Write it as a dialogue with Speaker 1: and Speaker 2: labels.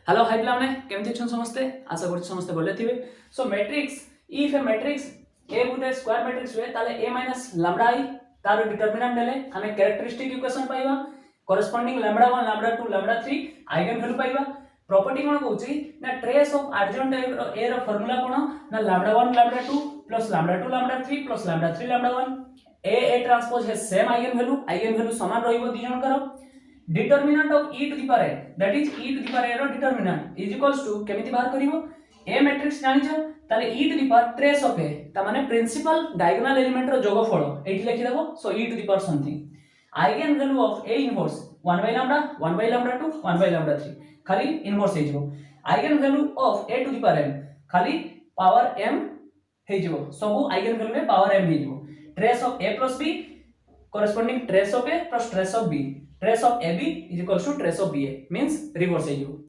Speaker 1: Hello hi पिलाने केमती छन समस्ते आशा करछि समस्ते भले थिबे। So matrix if A matrix A गुटे स्क्वायर मैट्रिक्स हुए ताले a माइनस लैम्डा i तार डिटरमिनेंट देले हमें कैरेक्टरिस्टिक इक्वेशन पाइबा corresponding lambda 1 lambda 2 lambda 3 eigen value पाइबा। प्रॉपर्टी कोन कहउछि ना ट्रेस ऑफ एडजॉइंट ए रो फार्मूला कोन ना lambda 1 lambda 2 plus lambda 2 lambda 3 plus lambda 3 lambda 1 A transpose है सेम आइगन वैल्यू समान रहइबो दी जन करो। Determinant of e to the power that is e to the power रो डिटरमिनेंट इज इक्वल्स टू केमिति बाहर करिवो a मैट्रिक्स जानि छ ताले e to the power trace of a ता माने प्रिंसिपल डायगोनल एलिमेंट रो जोगफल एठी लिखि देबो। So e to the power something eigen value of a inverse 1 by lambda 1 by lambda 2 1 by lambda 3 खाली इनवर्स हे जिवो। Eigen value of a to the power m खाली पावर m हे जिवो। सब आइगन वैल्यू में पावर m हे जिवो। Trace of a plus b corresponding trace of a plus trace of b trace of ab is equals to trace of ba means reverse है